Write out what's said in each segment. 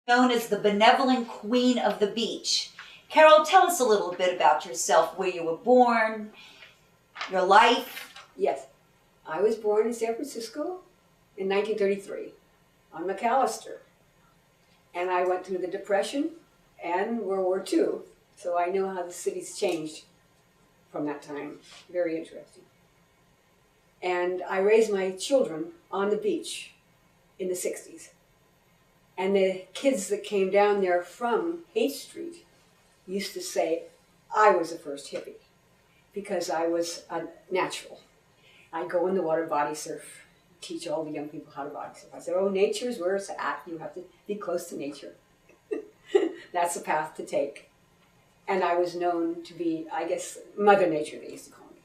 known as the benevolent queen of the beach. Carol, tell us a little bit about yourself, where you were born, your life. Yes, I was born in San Francisco in 1933 on McAllister. And I went through the Depression and World War II. So I know how the city's changed from that time. Very interesting. And I raised my children on the beach in the 60s. And the kids that came down there from Haight Street used to say I was the first hippie because I was a natural. I'd go in the water, body surf, teach all the young people how to body surf. I said, oh, nature's where it's at. You have to be close to nature. That's the path to take. And I was known to be, I guess, Mother Nature, they used to call me.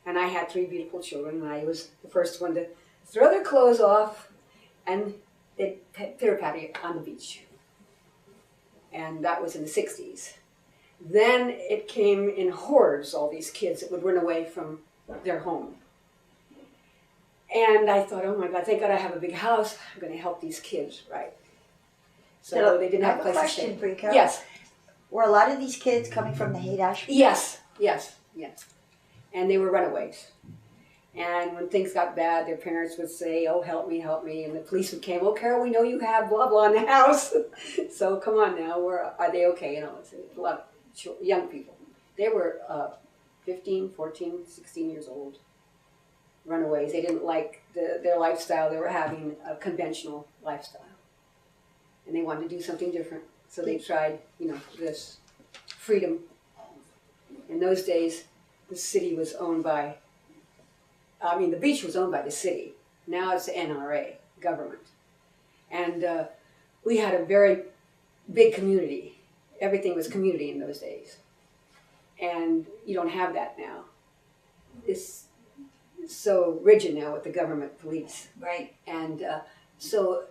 And I had 3 beautiful children, and I was the first one to throw their clothes off, and they'd pitter-patter on the beach. And that was in the 60s. Then it came in hordes, all these kids that would run away from their home. And I thought, oh my God, thank God I have a big house. I'm going to help these kids, right? So they didn't have a place to stay. I have a question for you, Carol. Yes. Were a lot of these kids coming from the Haight Ashbury? Yes. And they were runaways. And when things got bad, their parents would say, oh, help me. And the policeman came, oh, Carol, we know you have blah, blah in the house. So come on now, are they okay? You know, it's a lot of young people. They were 15, 14, 16 years old. Runaways. They didn't like their lifestyle. They were having a conventional lifestyle. And they wanted to do something different. So they tried, this freedom. In those days, the city was owned by, the beach was owned by the city. Now it's the NRA, government. And we had a very big community. Everything was community in those days. And you don't have that now. It's so rigid now with the government police. Right. And so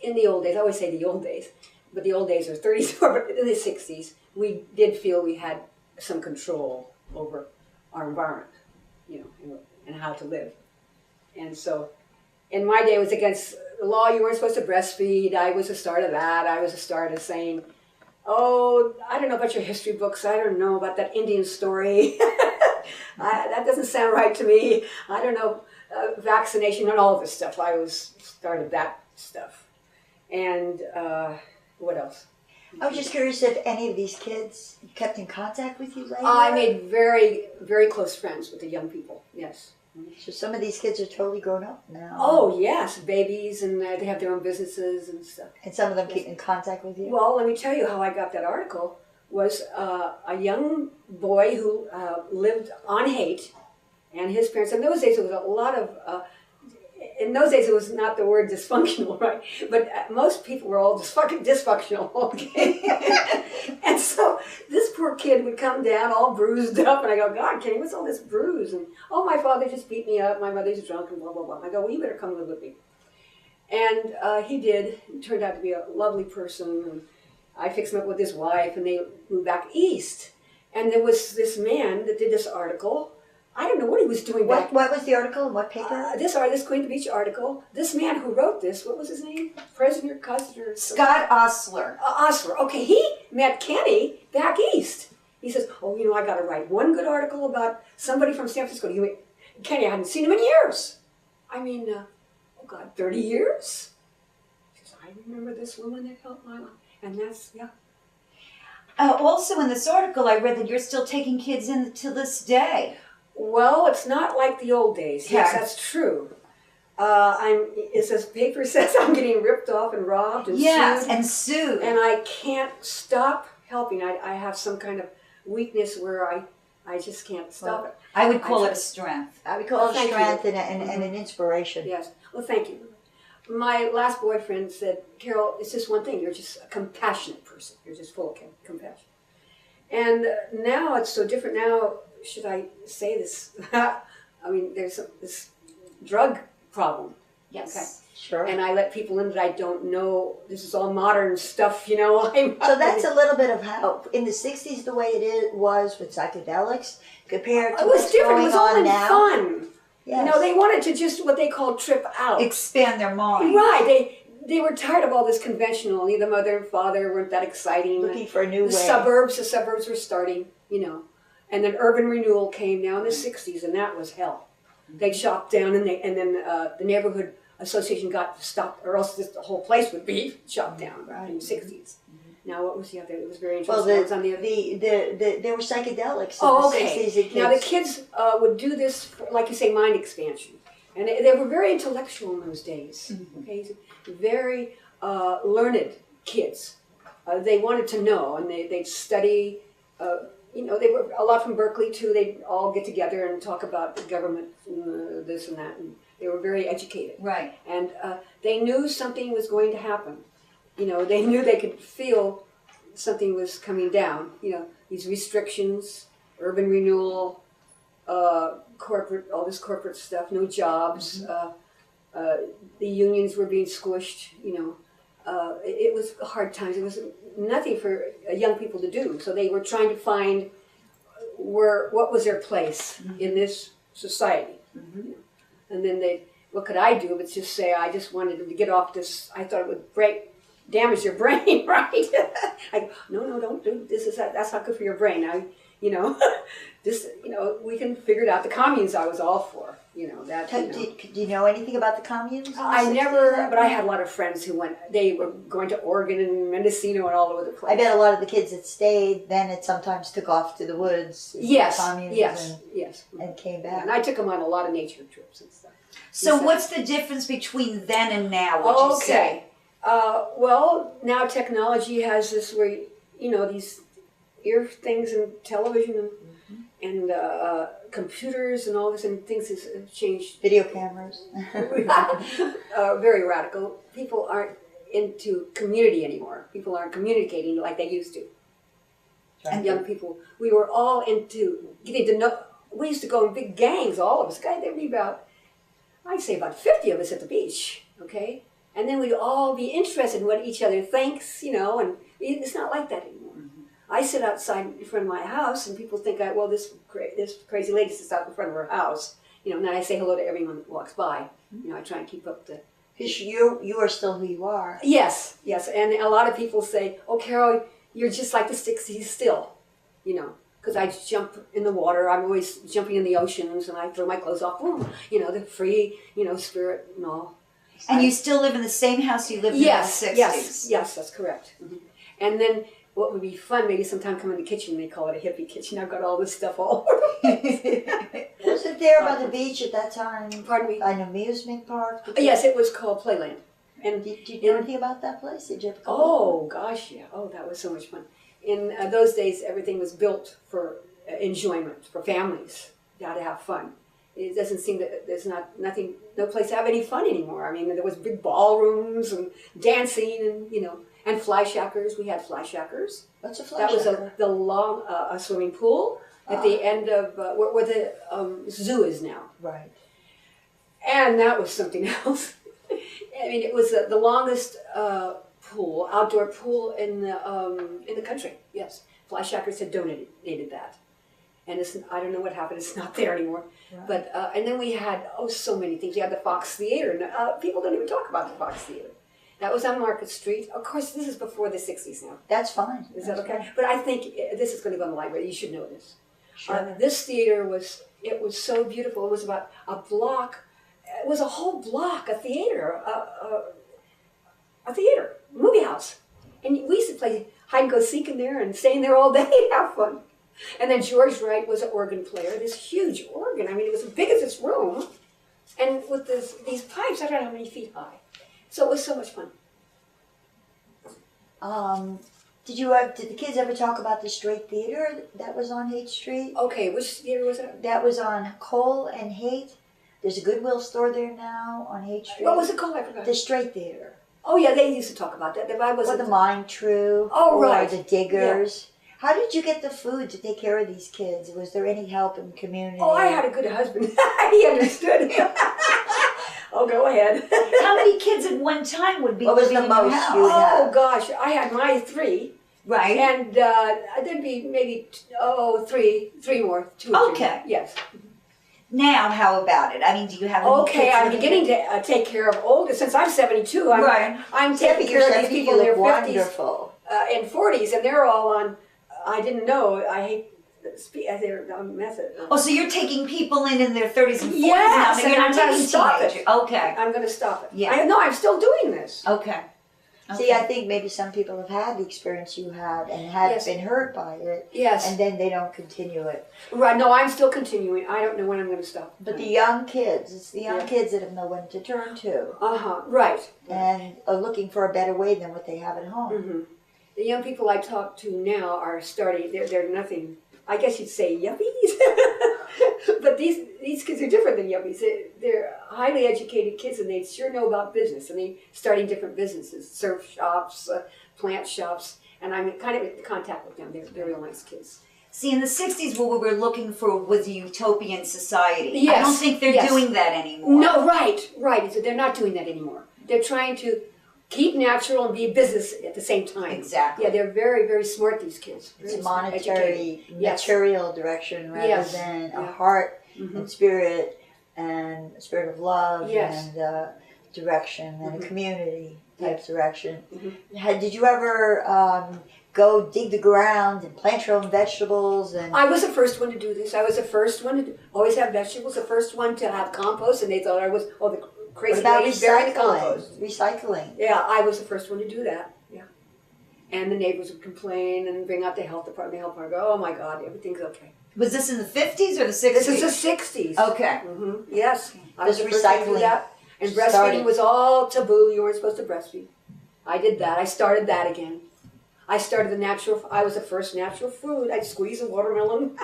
in the old days, I always say the old days, but the old days are 30s, but in the 60s, we did feel we had some control over our environment, and how to live. And so in my day, it was against the law. You weren't supposed to breastfeed. I was the start of that. I was the start of saying, oh, I don't know about your history books. I don't know about that Indian story. That doesn't sound right to me. I don't know, vaccination and all this stuff. I was started that stuff. And what else? I was just curious if any of these kids kept in contact with you later. I made very, very close friends with the young people, yes. So some of these kids are totally grown up now. Oh, yes, babies, and they have their own businesses and stuff. And some of them keep in contact with you? Well, let me tell you how I got that article. Was a young boy who lived on Haight, and his parents, in those days, it was a lot of, in those days, it was not the word dysfunctional, right? But most people were all dysfunctional, okay? And so this poor kid would come down all bruised up, and I go, God, Kenny, what's all this bruise? And, oh, my father just beat me up, my mother's drunk, and blah, blah, blah. I go, well, you better come live with me. And he did. He turned out to be a lovely person, and I fixed him up with his wife, and they moved back east. And there was this man that did this article. I don't know what he was doing back. What was the article and what paper? This Queen of the Beach article. This man who wrote this, what was his name? President Custer? Scott Osler. Osler. Okay, he met Kenny back east. He says, oh, I got to write one good article about somebody from San Francisco. Kenny, I hadn't seen him in years. 30 years? He says, I remember this woman that helped my life. And that's, yeah. Also in this article, I read that you're still taking kids in to this day. Well, it's not like the old days. Yes, that's true. Paper says I'm getting ripped off and robbed and sued. And I can't stop helping. I have some kind of weakness where I just can't stop it. I would call it a strength. I would call it a strength and an inspiration. Yes. Well, thank you. My last boyfriend said, Carol, it's just one thing. You're just a compassionate person. You're just full of compassion. And now it's so different. Now, should I say this? There's this drug problem. Yes. Okay. Sure. And I let people in that I don't know. This is all modern stuff, So that's a little bit of how, in the 60s, the way was with psychedelics, compared to what's different. going it was all on in now. Fun. Yes. They wanted to just what they call trip out. Expand their mind. Right. they were tired of all this conventional. The mother and father weren't that exciting. Looking for a new way. The suburbs were starting, and then urban renewal came now in the '60s, and that was hell. They chopped down, and then the neighborhood association got stopped, or else the whole place would be chopped down in the '60s. Now, what was the other? It was very interesting. Well, was on there were psychedelics in the 60s. Now, the kids would do this, like you say, mind expansion. And they were very intellectual in those days. Okay, very learned kids. They wanted to know, and they'd study. They were a lot from Berkeley too. They'd all get together and talk about the government, and this and that. And they were very educated. Right. And they knew something was going to happen. They knew they could feel something was coming down. These restrictions, urban renewal, corporate, all this corporate stuff, no jobs. The unions were being squished. It was hard times. It was nothing for young people to do. So they were trying to find what was their place in this society. And then what could I do but just say, I just wanted them to get off this. I thought it would damage your brain, right? I go, no, don't do this. That's not good for your brain. We can figure it out. The communes I was all for. Do you know anything about the communes? I never, but I had a lot of friends who went. They were going to Oregon and Mendocino and all over the place. I bet a lot of the kids that stayed then it sometimes took off to the woods. Yes, communes yes, and came back. And I took them on a lot of nature trips and stuff. So what's the difference between then and now? Would you say? Well, now technology has this where these ear things and television and computers and all this and things has changed. Video cameras. Very radical. People aren't into community anymore. People aren't communicating like they used to. And young people, we were all into getting to know. We used to go in big gangs, all of us. There'd be I'd say about 50 of us at the beach, okay? And then we'd all be interested in what each other thinks, and it's not like that anymore. I sit outside in front of my house, and people think, this crazy lady sits out in front of her house. And I say hello to everyone that walks by. I try and keep up the... Because you are still who you are. Yes. And a lot of people say, oh, Carol, you're just like the 60s still, because I jump in the water. I'm always jumping in the oceans, and I throw my clothes off. Boom, the free, spirit and all. And you still live in the same house you lived in the 60s? Yes, that's correct. And then what would be fun, maybe sometime come in the kitchen, they call it a hippie kitchen. I've got all this stuff all over. Was it there by the beach at that time? Pardon me? An amusement park? Yes, it was called Playland. And did you know anything about that place? Did you ever go? Oh, gosh, yeah. Oh, that was so much fun. In those days, everything was built for enjoyment, for families. You had to have fun. It doesn't seem that there's no place to have any fun anymore. I mean, there was big ballrooms and dancing and fly shackers. We had fly shackers. What's a fly shacker? That was the long a swimming pool at the end of where the zoo is now. Right. And that was something else. I mean, it was the longest outdoor pool in the country. Yes, fly shackers had donated that. And I don't know what happened. It's not there anymore. Right. But and then we had so many things. We had the Fox Theater. And, people don't even talk about the Fox Theater. That was on Market Street. Of course, this is before the 60s now. That's fine. Is that okay? Fine. But I think this is going to go in the library. You should know this. Sure. This theater was so beautiful. It was about a block. It was a whole block, a theater, movie house. And we used to play hide and go seek in there and stay in there all day and have fun. And then George Wright was an organ player, this huge organ. I mean, it was as big as this room. And with these pipes, I don't know how many feet high. So it was so much fun. Did the kids ever talk about the Straight Theater that was on Haight Street? Okay, which theater was that? That was on Cole and Haight. There's a Goodwill store there now on Haight Street. What was it called? I forgot. The Straight Theater. Oh yeah, they used to talk about that. Or the Mind True. Oh, right. Or the Diggers. Yeah. How did you get the food to take care of these kids? Was there any help in the community? Oh, I had a good husband. He understood. Oh, go ahead. How many kids at one time would be living in your house? You would have? Oh, gosh. I had my 3. Right. And there'd be maybe, 3 more. 2 or 3. Okay. Yes. Now, how about it? I mean, do you have any Okay, kids I'm living beginning here? to take care of older. Since I'm 72, Right. I'm taking care of these people in their 50s wonderful. and 40s, and they're all on. I didn't know. I hate their method. Oh, so you're taking people in their 30s and 40s Yes, now. and You're I'm not gonna taking stop it. teenagers. Okay. I'm going to stop it. Yeah. I know. I'm still doing this. Okay. See, I think maybe some people have had the experience you had and have Yes. been hurt by it, Yes. and then they don't continue it. Right. No, I'm still continuing. I don't know when I'm going to stop. But the young kids, it's the young Yeah. kids that have no one to turn to Right. and are looking for a better way than what they have at home. Mm-hmm. The young people I talk to now are starting. They're nothing. I guess you'd say yuppies. But these kids are different than yuppies. They're highly educated kids, and they sure know about business. And they starting different businesses, surf shops, plant shops. And I'm kind of in contact with them. They're real nice kids. See, in the 60s, what we were looking for was a utopian society. I Yes, don't think they're yes. doing that anymore. No, right. So they're not doing that anymore. They're trying to keep natural and be business at the same time. Exactly. Yeah, they're very, very smart, these kids. It's Very a smart, monetary, educated. Yes. material direction rather Yes. than a Yeah. heart Mhm. and spirit and a spirit of love Yes. and direction and a community type Yes. direction. Mhm. Did you ever go dig the ground and plant your own vegetables? And I was the first one to do this. I was the first one to always have vegetables, the first one to have compost, and they thought I was, the what crazy about lady burying the recycling? compost. Recycling. Yeah, I was the first one to do that. Yeah. And the neighbors would complain and bring out the health department. The health department would go, oh my God, everything's okay. Was this in the 50s or the 60s? This is the 60s. Okay. Yes. I was This the first one to do recycling that. And breastfeeding started. was all taboo. You weren't supposed to breastfeed. I did that. I started that again. I started I was the first natural food. I'd squeeze a watermelon,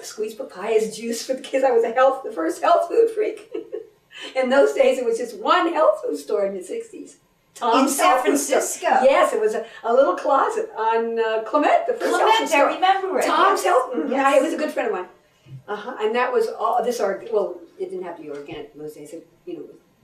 squeeze papaya juice for the kids. I was the first health food freak. In those days, it was just one health food store in the 60s. In San Health Food Store. Francisco? Yes, it was a little closet on Clement, the first health food Clement, I store. remember it. Tom's Yes. Health. Yes. Yeah, he was a good friend of mine. And that was all this. Well, it didn't have to be organic in those days.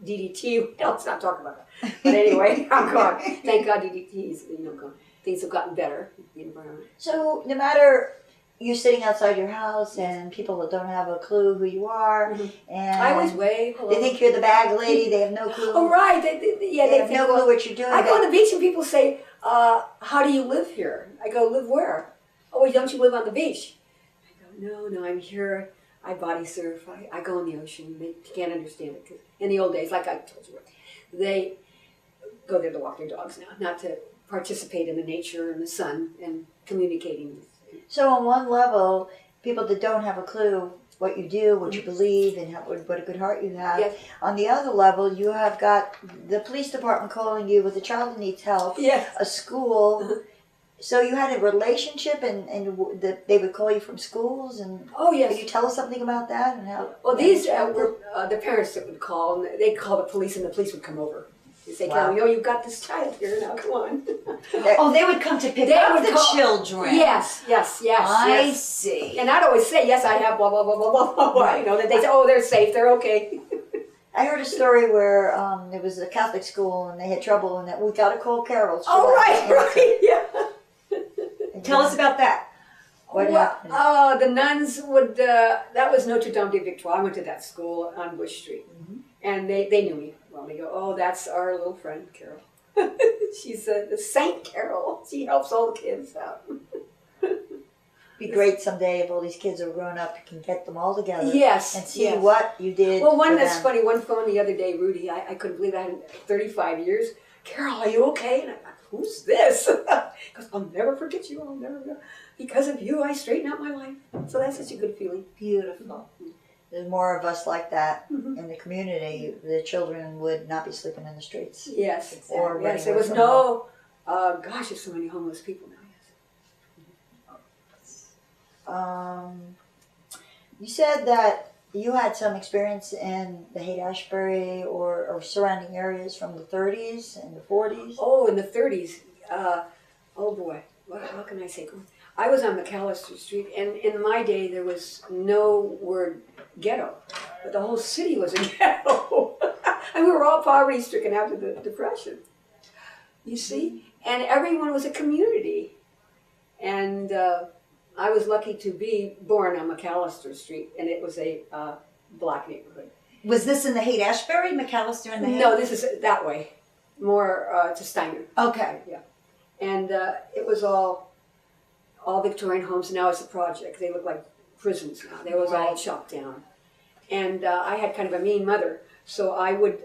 DDT. Let's not talk about that. But anyway, I'm gone. Thank God DDT's gone. Things have gotten better in the environment. So no matter you're sitting outside your house and people that don't have a clue who you are, and I always wave. Hello. they think you're the bag lady. They have no clue. Oh right. They have think, no clue what you're doing. I go on the beach and people say, "How do you live here?" I go, "Live where?" "Oh, well, don't you live on the beach?" I go, "No, I'm here. I body surf. I go in the ocean." They can't understand it. 'Cause in the old days, like I told you, they go there to walk their dogs now, not to participate in the nature and the sun and communicating. So on one level, people that don't have a clue what you do, what you believe, and what a good heart you have. Yes. On the other level, you have got the police department calling you with a child that needs help, Yes. a school. So you had a relationship, and they would call you from schools, and Oh yes. could you tell us something about that and how? Well, these were the parents that would call, and they'd call the police, and the police would come over. They say, Wow. "Carol, you've got this child here now. Come on." Oh, they would come to pick They up would the call- children. Yes. I see. And I'd always say, "Yes, I have." Blah blah blah blah blah blah. Right. That they say, "Oh, they're safe. They're okay." I heard a story where there was a Catholic school and they had trouble, and that we got to call Carol. Oh right, yeah. Tell us about that. What Well, happened? the nuns would. That was Notre Dame de Victoire. I went to that school on Bush Street, and they knew me. Well, they go, "Oh, that's our little friend, Carol. She's the Saint Carol. She helps all the kids out." Be great someday if all these kids are grown up. You can get them all together. Yes, And see yes. what you did. Well, one for that's them. funny. One phone the other day, Rudy. I couldn't believe I had 35 years. "Carol, are you okay?" And I'm like, "Who's this?" Because I'll never forget you. I'll never go. Because of you, I straighten out my life. So that's such a good feeling. Beautiful. There's more of us like that Mhm. in the community. The children would not be sleeping in the streets. Yes, Or yes. running There away was from no. Gosh, there's so many homeless people now. You said that you had some experience in the Haight Ashbury or surrounding areas from the 30s and the 40s. Oh, in the 30s. Oh boy. How can I say? I was on McAllister Street, and in my day there was no word ghetto, but the whole city was a ghetto. And we were all poverty-stricken after the Depression. You see? And everyone was a community. And I was lucky to be born on McAllister Street, and it was a black neighborhood. Was this in the Haight Ashbury, McAllister and the Haight? No, this is that way, more to Steiner. Okay. Yeah, and it was all Victorian homes. Now it's a project. They look like prisons now. They was all Right. chopped down, and I had kind of a mean mother, so I would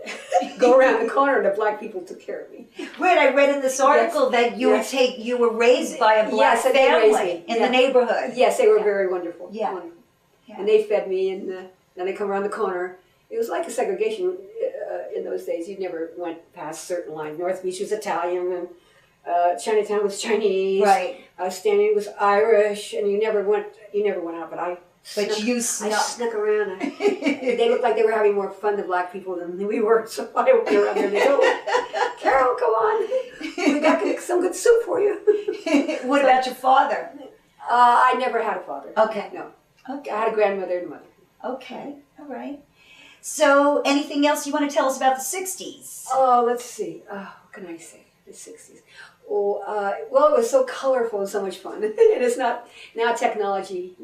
go around the corner, and the black people took care of me. Right, I read in this article that you Yes. you were raised by a black Yes, they raised family me. in Yeah. the neighborhood. Yes, they were Yeah. very wonderful. Yeah. Wonderful. Yeah. And they fed me, and then they come around the corner. It was like a segregation in those days. You never went past certain lines. North Beach was Italian, and Chinatown was Chinese. Right. Stanley was Irish, and you never went out. But I Snuck. snuck around. They looked like they were having more fun, the black people, than we were. So I went around there and they go, Carol, come on, we got some good soup for you. What about your father? I never had a father. Okay. No. Okay. I had a grandmother and a mother. Okay. All right. So, anything else you want to tell us about the 60s? Oh, let's see. What can I say? The 60s. Oh, well, it was so colorful and so much fun. It is not now technology,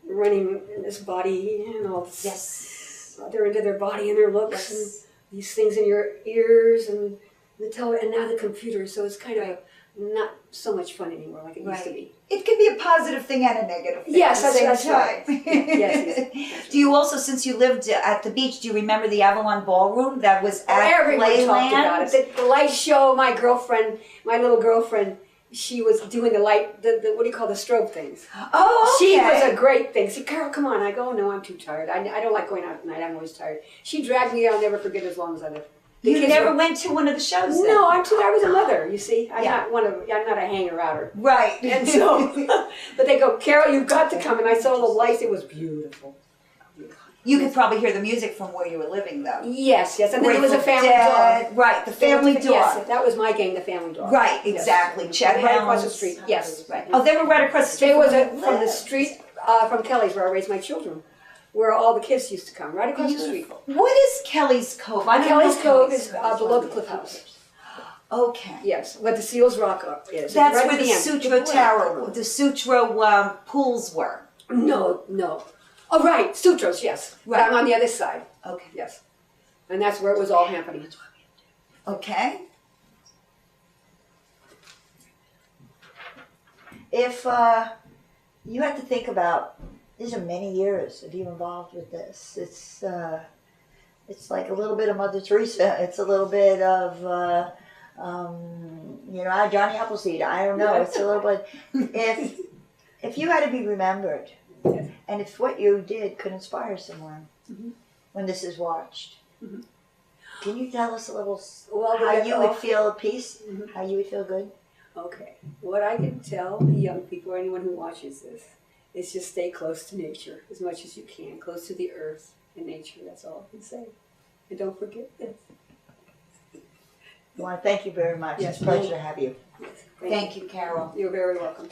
running in this body and all this. Yes. They're into their body and their looks and these things in your ears and and now the computer. So it's kind of not so much fun anymore like it used to be. It can be a positive thing and a negative thing. Yes, at the that's same right. time. Yes. Do you also, since you lived at the beach, do you remember the Avalon Ballroom that was at Everyone talked about Playland? it. The light show. My little girlfriend, she was doing the light. The what do you call the strobe things? Oh, okay. She was a great thing. See, Carol, come on. I go, no, I'm too tired. I don't like going out at night. I'm always tired. She dragged me. I'll never forget as long as I live. The You kids never were- went to one of the shows then? No, I was a mother. You see, I'm Yeah. not a hanger-outer. Right. And so, but they go, Carol, you've got to come. And I saw the lights. It was beautiful. You could probably hear the music from where you were living, though. Yes. And then there was a Grateful family Dead. dog. Right, the family dog. Yes, that was my gang, the family dog. Right, Yes. exactly. Chet Right across the Helms. street. Yes. Right. Oh, they were right across the street. They was where you from the lived. street from Kelly's where I raised my children, where all the kids used to come, right across the street. What is Kelly's Cove? I don't Kelly's know Cove Kelly's is Cove. below the Cliff House. Okay. Yes, what the Seals Rock is. That's right where at the end. Sutro Tower, the Sutro pools were. No. Oh, right, Sutros, yes. Right. I'm on the other side. Okay. Yes. And that's where it was all happening. Okay. If you had to think about, these are many years of you involved with this. It's like a little bit of Mother Teresa. It's a little bit of Johnny Appleseed. I don't know. Yeah. It's a little bit. If you had to be remembered, Yes. and if what you did could inspire someone when this is watched, can you tell us a little how you would feel at peace? How you would feel good? Okay. What I can tell the young people, or anyone who watches this, is just stay close to nature as much as you can, close to the earth and nature. That's all I can say. And don't forget this. I want to thank you very much. Yes, It's a pleasure to have you. Yes. Thank you, Carol. You're very welcome.